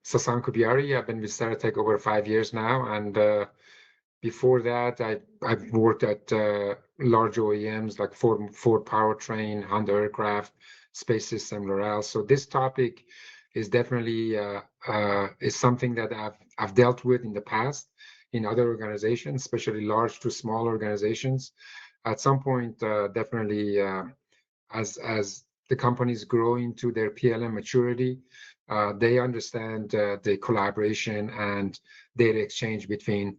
Sassan Khoubyari. I've been with Saratech over 5 years now, and before that, I've worked at large OEMs like Ford Powertrain, Honda Aircraft, Space System, L'Oreal. So this topic is definitely is something that I've dealt with in the past in other organizations, especially large to small organizations. At some point, definitely, as the companies grow into their PLM maturity, they understand the collaboration and data exchange between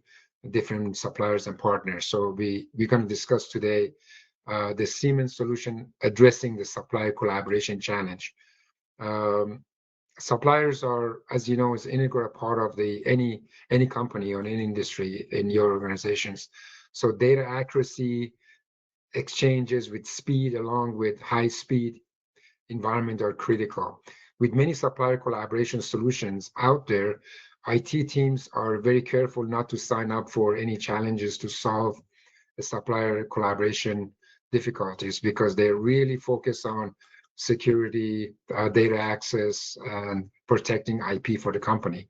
different suppliers and partners. So we're going to discuss today the Siemens solution addressing the supplier collaboration challenge. Suppliers are, as you know, is an integral part of any company or any industry in your organizations. So data accuracy, exchanges with speed along with high speed environment are critical. With many supplier collaboration solutions out there, IT teams are very careful not to sign up for any challenges to solve the supplier collaboration difficulties because they really focus on security, data access, and protecting IP for the company.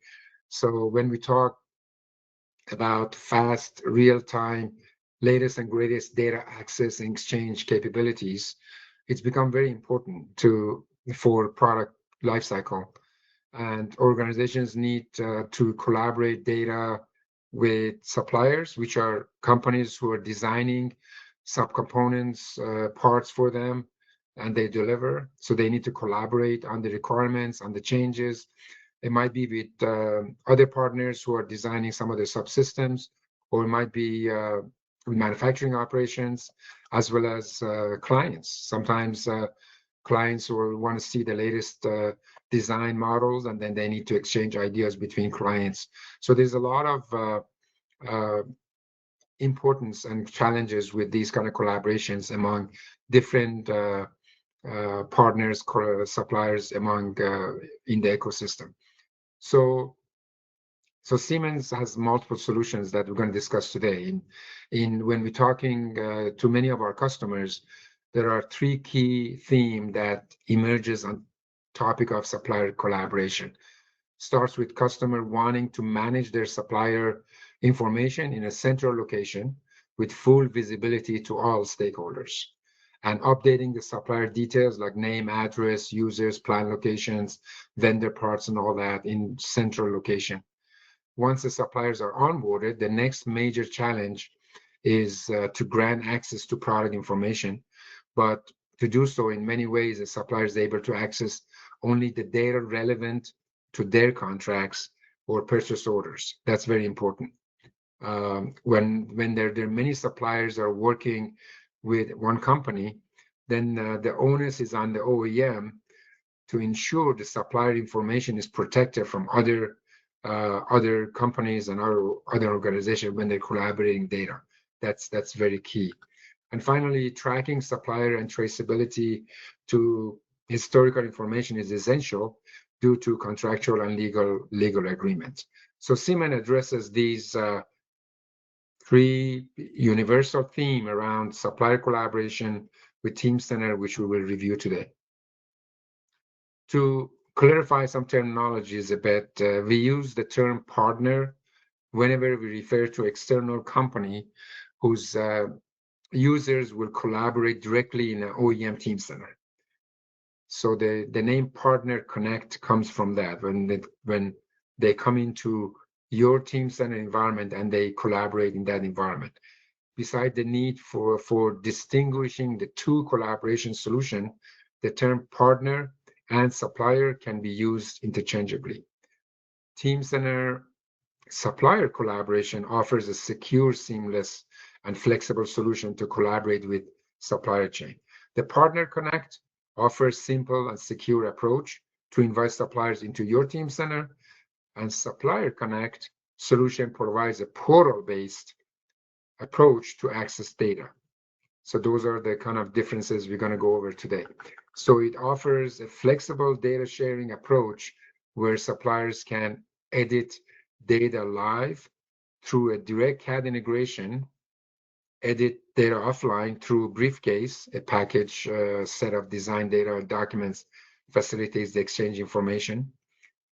So when we talk about fast, real-time, latest and greatest data access and exchange capabilities, it's become very important for product lifecycle. And organizations need to collaborate data with suppliers, which are companies who are designing subcomponents, parts for them, and they deliver. So they need to collaborate on the requirements, on the changes. It might be with other partners who are designing some of the subsystems, or it might be manufacturing operations, as well as clients. Sometimes clients will want to see the latest design models, and then they need to exchange ideas between clients. So there's a lot of importance and challenges with these kind of collaborations among different partners, suppliers among in the ecosystem. So Siemens has multiple solutions that we're going to discuss today. When we're talking to many of our customers, there are three key themes that emerges on topic of supplier collaboration. Starts with customer wanting to manage their supplier information in a central location with full visibility to all stakeholders, and updating the supplier details like name, address, users, plant locations, vendor parts, and all that in central location. Once the suppliers are onboarded, the next major challenge is to grant access to product information. But to do so in many ways, the supplier is able to access only the data relevant to their contracts or purchase orders. That's very important. When there are many suppliers are working with one company, then the onus is on the OEM to ensure the supplier information is protected from other companies and other organizations when they're collaborating data. That's very key. And finally, tracking supplier and traceability to historical information is essential due to contractual and legal agreements. So Siemens addresses these three universal themes around supplier collaboration with Teamcenter, which we will review today. To clarify some terminologies a bit, we use the term partner whenever we refer to external company whose users will collaborate directly in an OEM Teamcenter. So the name Partner Connect comes from that, when they come into your Teamcenter environment and they collaborate in that environment. Besides the need for distinguishing the two collaboration solutions, the term partner and supplier can be used interchangeably. Teamcenter supplier collaboration offers a secure, seamless, and flexible solution to collaborate with supplier chain. The Partner Connect offers simple and secure approach to invite suppliers into your Teamcenter, and Supplier Connect solution provides a portal-based approach to access data. So those are the kind of differences we're going to go over today. So it offers a flexible data sharing approach where suppliers can edit data live through a direct CAD integration, edit data offline through Briefcase, a package set of design data and documents facilitates the exchange information.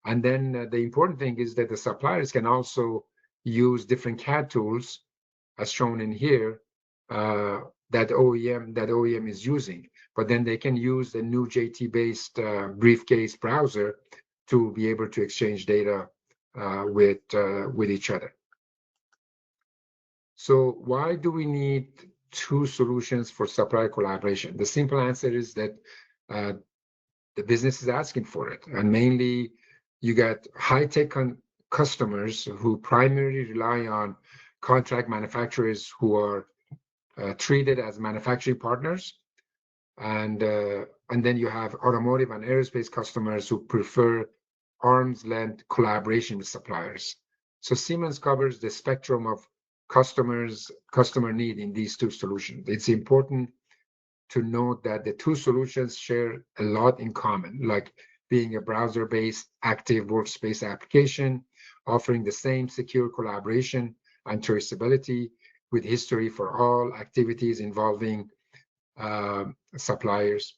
And then the important thing is that the suppliers can also use different CAD tools, as shown in here, that OEM is using. But then they can use the new JT-based briefcase browser to be able to exchange data with each other. So why do we need two solutions for supplier collaboration? The simple answer is that the business is asking for it, and mainly you got high-tech customers who primarily rely on contract manufacturers who are treated as manufacturing partners, and then you have automotive and aerospace customers who prefer arm's length collaboration with suppliers. So Siemens covers the spectrum of customer need in these two solutions. It's important to note that the two solutions share a lot in common, like being a browser-based active workspace application, offering the same secure collaboration and traceability with history for all activities involving suppliers.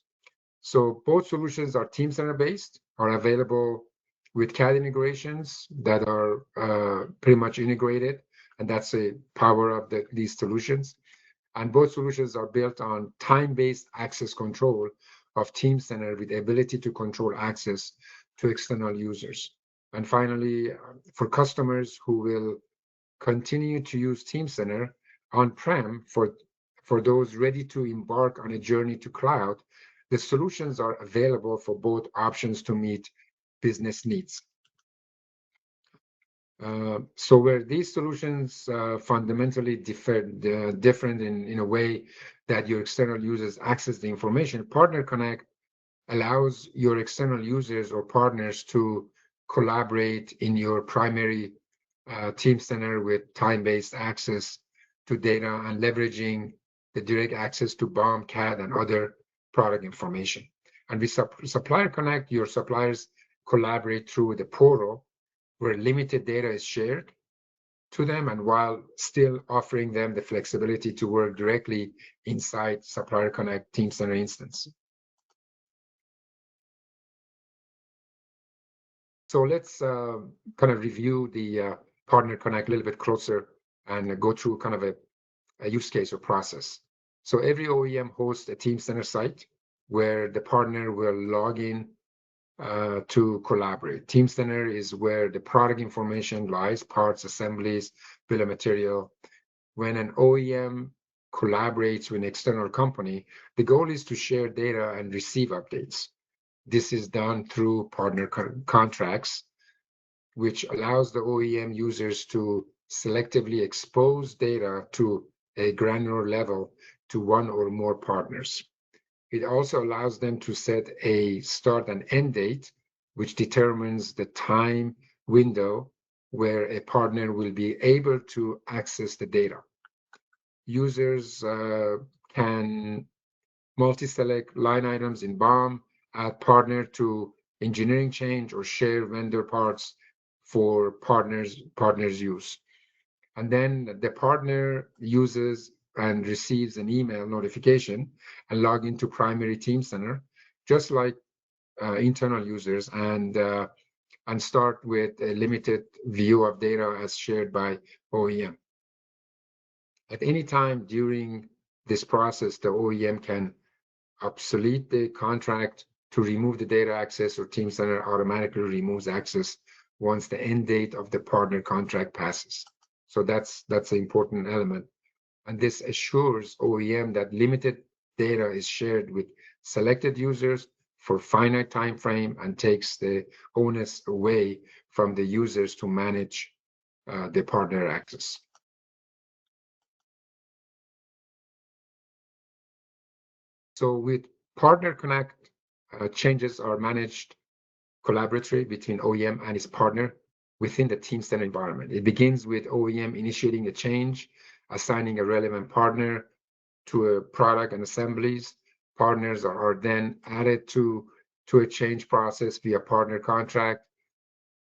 So both solutions are Teamcenter based, are available with CAD integrations that are pretty much integrated, and that's the power of these solutions. And both solutions are built on time-based access control of Teamcenter with the ability to control access to external users. And finally, for customers who will continue to use Teamcenter on-prem for those ready to embark on a journey to cloud, the solutions are available for both options to meet business needs. So where these solutions fundamentally different in a way that your external users access the information, Partner Connect allows your external users or partners to collaborate in your primary Teamcenter with time-based access to data and leveraging the direct access to BOM, CAD, and other product information. And with Supplier Connect, your suppliers collaborate through the portal where limited data is shared to them, and while still offering them the flexibility to work directly inside Supplier Connect Teamcenter instance. So let's kind of review the Partner Connect a little bit closer and go through kind of a use case or process. So every OEM hosts a Teamcenter site where the partner will log in to collaborate. Teamcenter is where the product information lies, parts, assemblies, bill of material. When an OEM collaborates with an external company, the goal is to share data and receive updates. This is done through partner contracts, which allows the OEM users to selectively expose data to a granular level to one or more partners. It also allows them to set a start and end date, which determines the time window where a partner will be able to access the data. Users can multi-select line items in BOM, add partner to engineering change, or share vendor parts for partners use. And then the partner uses and receives an email notification and log into primary Teamcenter, just like internal users, and start with a limited view of data as shared by OEM. At any time during this process, the OEM can obsolete the contract to remove the data access, or Teamcenter automatically removes access once the end date of the partner contract passes. So that's an important element. And this assures OEM that limited data is shared with selected users for finite time frame and takes the onus away from the users to manage the partner access. So with Partner Connect, changes are managed collaboratively between OEM and its partner within the Teamcenter environment. It begins with OEM initiating a change, assigning a relevant partner to a product and assemblies. Partners are then added to a change process via partner contract,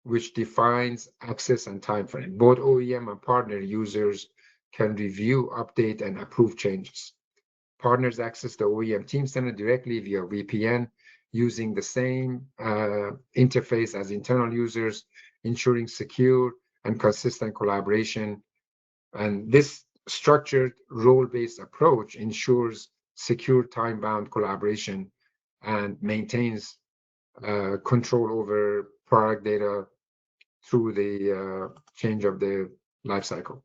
which defines access and time frame. Both OEM and partner users can review, update, and approve changes. Partners access the OEM Teamcenter directly via VPN using the same interface as internal users, ensuring secure and consistent collaboration. And this structured role-based approach ensures secure time-bound collaboration and maintains control over product data through the change of the lifecycle.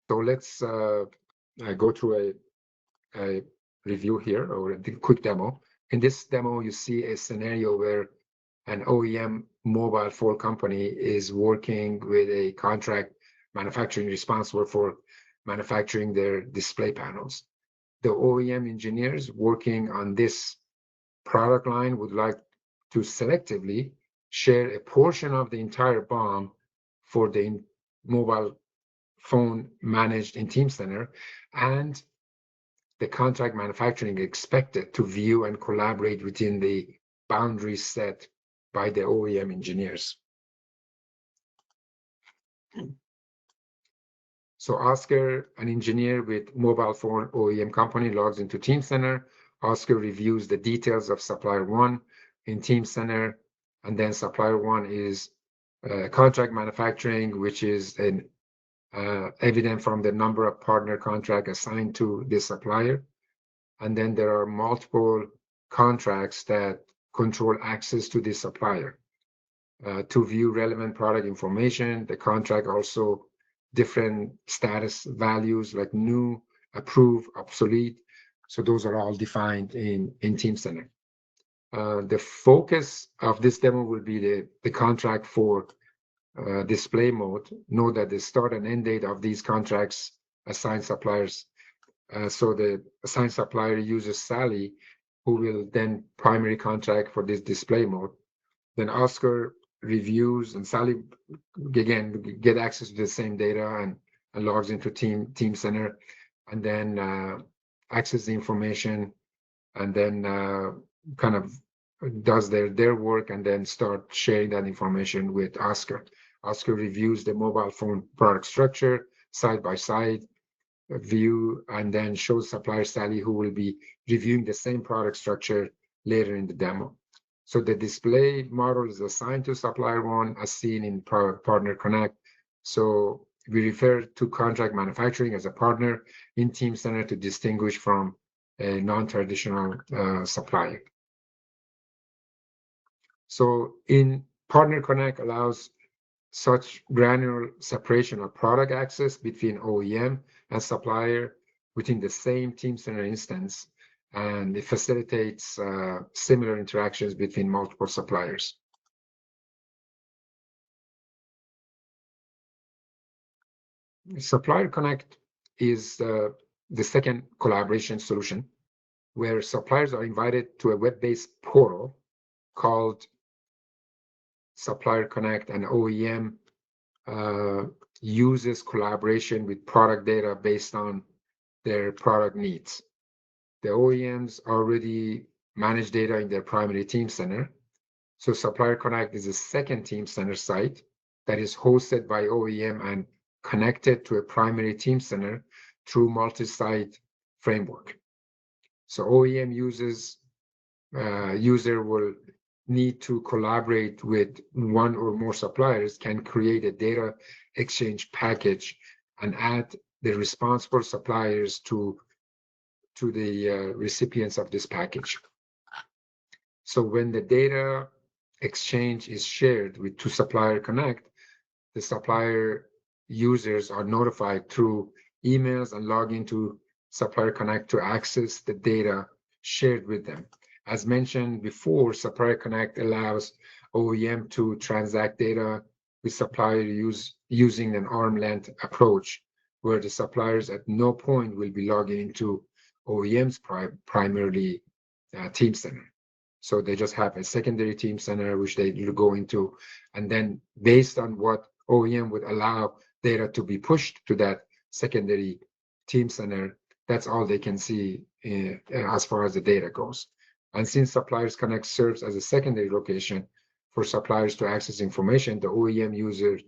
So let's go through a review here, or a quick demo. In this demo, you see a scenario where an OEM mobile phone company is working with a contract manufacturing responsible for manufacturing their display panels. The OEM engineers working on this product line would like to selectively share a portion of the entire BOM for the mobile phone managed in Teamcenter, and the contract manufacturing expected to view and collaborate within the boundaries set by the OEM engineers. So Oscar, an engineer with mobile phone OEM company, logs into Teamcenter. Oscar reviews the details of Supplier 1 in Teamcenter, and then Supplier 1 is contract manufacturing, which is an evident from the number of partner contract assigned to this supplier. And then there are multiple contracts that control access to this supplier. To view relevant product information, the contract also different status values like new, approved, obsolete. So those are all defined in Teamcenter. The focus of this demo will be the contract for display mode. Note that the start and end date of these contracts assigned suppliers. So the assigned supplier uses Sally, who will then primary contract for this display mode. Then Oscar reviews, and Sally again get access to the same data and logs into Teamcenter, and then access the information, and then kind of does their work, and then start sharing that information with Oscar. Oscar reviews the mobile phone product structure side by side view, and then shows supplier Sally, who will be reviewing the same product structure later in the demo. So the display model is assigned to Supplier 1 as seen in Partner Connect. So we refer to contract manufacturing as a partner in Teamcenter to distinguish from a non-traditional supplier. So in Partner Connect allows such granular separation of product access between OEM and supplier within the same Teamcenter instance, and it facilitates similar interactions between multiple suppliers. Supplier Connect is the second collaboration solution where suppliers are invited to a web-based portal called Supplier Connect, and OEM uses collaboration with product data based on their product needs. The OEMs already manage data in their primary Teamcenter. So Supplier Connect is a second Teamcenter site that is hosted by OEM and connected to a primary Teamcenter through multi-site framework. So OEM user will need to collaborate with one or more suppliers, can create a data exchange package and add the responsible suppliers to the recipients of this package. So when the data exchange is shared to Supplier Connect, the supplier users are notified through emails and log into Supplier Connect to access the data shared with them. As mentioned before, Supplier Connect allows OEM to transact data with supplier using an arm's length approach, where the suppliers at no point will be logging into OEM's primarily Teamcenter. So they just have a secondary Teamcenter which they go into, and then based on what OEM would allow data to be pushed to that secondary Teamcenter, that's all they can see as far as the data goes. And since Suppliers Connect serves as a secondary location for suppliers to access information, the OEM user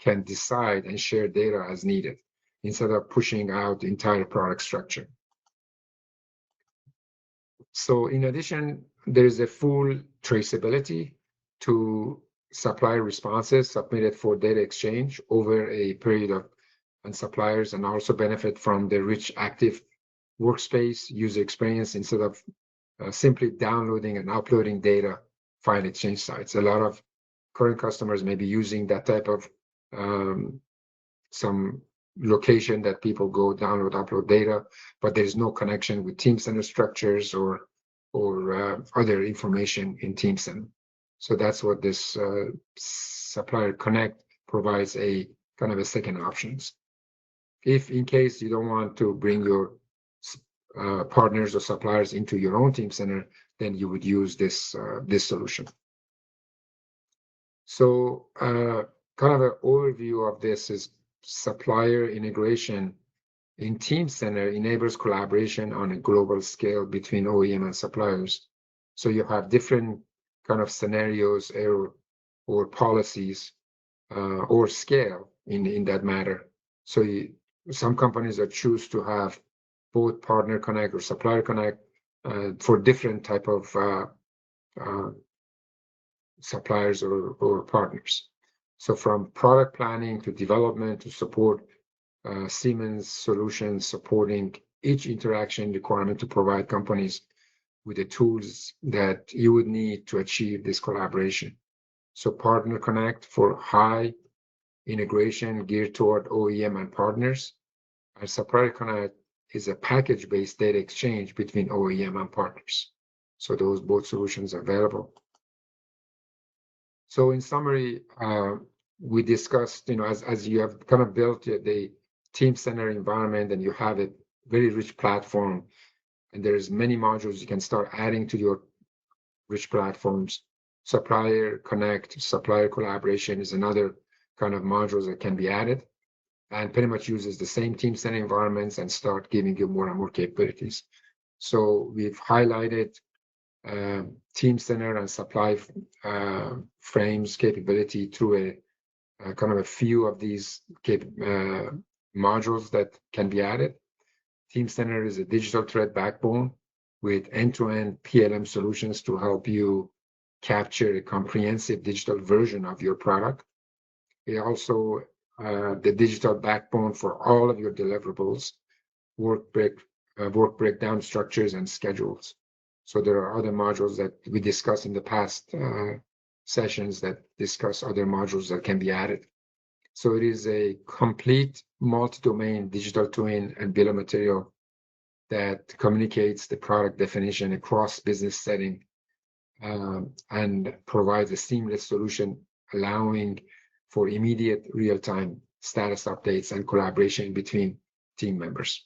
can decide and share data as needed instead of pushing out the entire product structure. So in addition, there is a full traceability to supplier responses submitted for data exchange over a period of, and suppliers and also benefit from the rich active workspace user experience instead of simply downloading and uploading data file exchange sites. A lot of current customers may be using that type of some location that people go download, upload data, but there's no connection with Teamcenter structures or other information in Teamcenter. So that's what this Supplier Connect provides, a kind of a second options. If in case you don't want to bring your partners or suppliers into your own Teamcenter, then you would use this this solution. So kind of an overview of this is supplier integration in Teamcenter enables collaboration on a global scale between OEM and suppliers. So you have different kind of scenarios or policies or scale in that matter. So some companies that choose to have both Partner Connect or Supplier Connect for different type of suppliers or partners. So from product planning to development to support Siemens solutions supporting each interaction requirement to provide companies with the tools that you would need to achieve this collaboration. So Partner Connect for high integration geared toward OEM and partners. And Supplier Connect is a package-based data exchange between OEM and partners. So those both solutions are available. So in summary, we discussed, as you have kind of built the Teamcenter environment and you have a very rich platform, and there's many modules you can start adding to your rich platforms. Supplier Connect, Supplier Collaboration is another kind of modules that can be added and pretty much uses the same Teamcenter environments and start giving you more and more capabilities. So we've highlighted Teamcenter and supply frames capability through a kind of a few of these modules that can be added. Teamcenter is a digital thread backbone with end-to-end PLM solutions to help you capture a comprehensive digital version of your product. It also the digital backbone for all of your deliverables, work breakdown structures, and schedules. So there are other modules that we discussed in the past sessions that discuss other modules that can be added. So it is a complete multi-domain digital twin and bill of material that communicates the product definition across business setting and provides a seamless solution, allowing for immediate real-time status updates and collaboration between team members.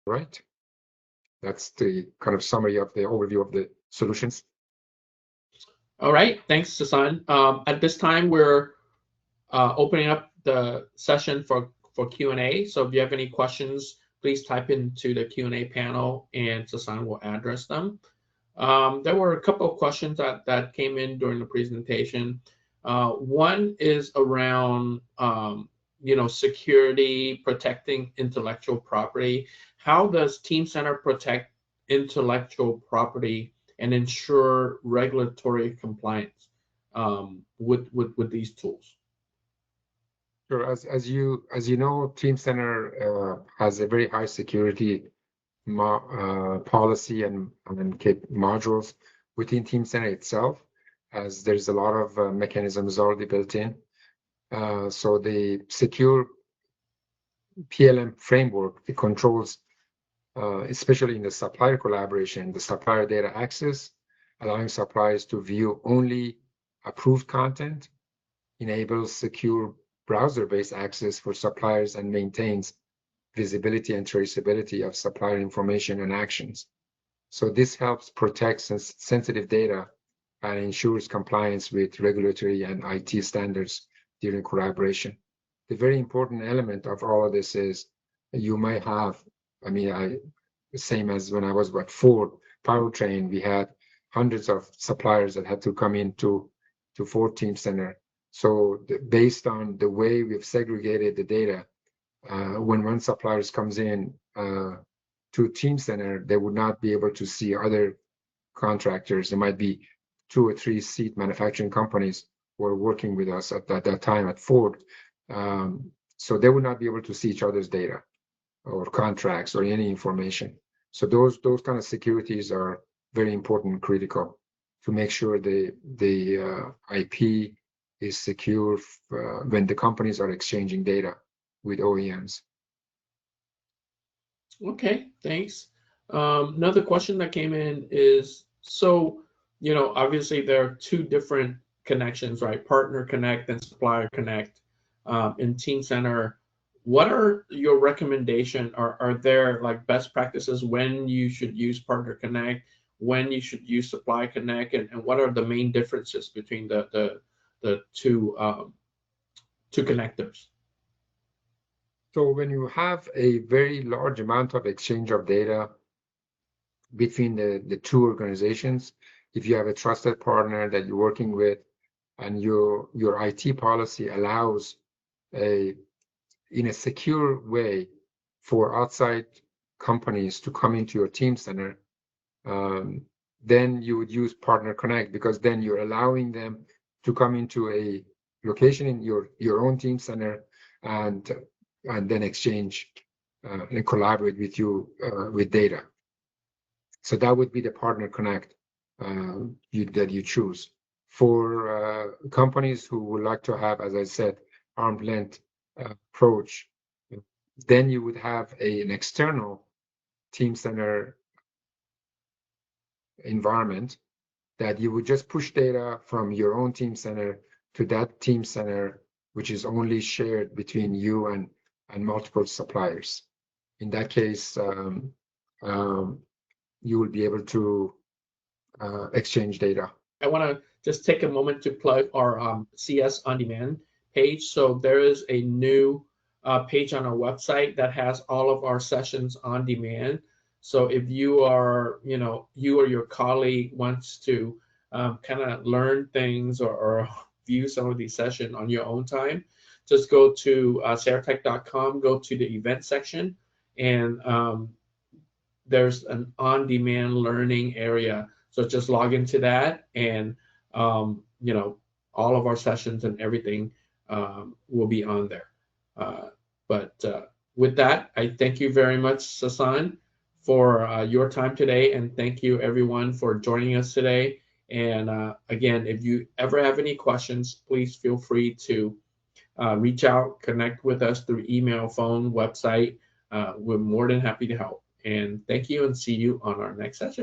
Right. That's the kind of summary of the overview of the solutions. All right, thanks, Sassan. At this time, we're opening up the session for Q&A. So if you have any questions, please type into the Q&A panel and Sassan will address them. There were a couple of questions that came in during the presentation. One is around security, protecting intellectual property. How does Teamcenter protect intellectual property and ensure regulatory compliance with these tools? Sure. As you know, Teamcenter has a very high security policy and modules within Teamcenter itself, as there's a lot of mechanisms already built in. So the secure PLM framework, it controls, especially in the supplier collaboration, the supplier data access, allowing suppliers to view only approved content, enables secure browser-based access for suppliers, and maintains visibility and traceability of supplier information and actions. So this helps protect sensitive data and ensures compliance with regulatory and IT standards during collaboration. The very important element of all of this is you might have, same as when I was at Ford Powertrain, we had hundreds of suppliers that had to come into Ford Teamcenter. So based on the way we've segregated the data, when one supplier comes in to Teamcenter, they would not be able to see other contractors. There might be 2 or 3 seat manufacturing companies who are working with us at that time at Ford. So they would not be able to see each other's data or contracts or any information. So those kind of securities are very important and critical to make sure the IP is secure when the companies are exchanging data with OEMs. Okay, thanks. Another question that came in is, so, obviously there are 2 different connections, right? Partner Connect and Supplier Connect in Teamcenter. What are your recommendation? Are there like best practices when you should use Partner Connect, when you should use Supplier Connect, and what are the main differences between the two connectors? So when you have a very large amount of exchange of data between the 2 organizations, if you have a trusted partner that you're working with and your IT policy allows in a secure way for outside companies to come into your Teamcenter, then you would use Partner Connect, because then you're allowing them to come into a location in your own Teamcenter and then exchange and collaborate with you with data. So that would be the Partner Connect that you choose. For companies who would like to have, as I said, arm's length approach, then you would have an external Teamcenter environment that you would just push data from your own Teamcenter to that Teamcenter, which is only shared between you and multiple suppliers. In that case, you will be able to exchange data. I want to just take a moment to plug our CES On Demand page. So there is a new page on our website that has all of our sessions on demand. So if you are, you or your colleague wants to kind of learn things or view some of these sessions on your own time, just go to saratech.com, go to the event section, and there's an on-demand learning area. So just log into that, and all of our sessions and everything will be on there. But with that, I thank you very much, Sassan, for your time today, and thank you everyone for joining us today. And again, if you ever have any questions, please feel free to reach out, connect with us through email, phone, website. We're more than happy to help. And thank you, and see you on our next session.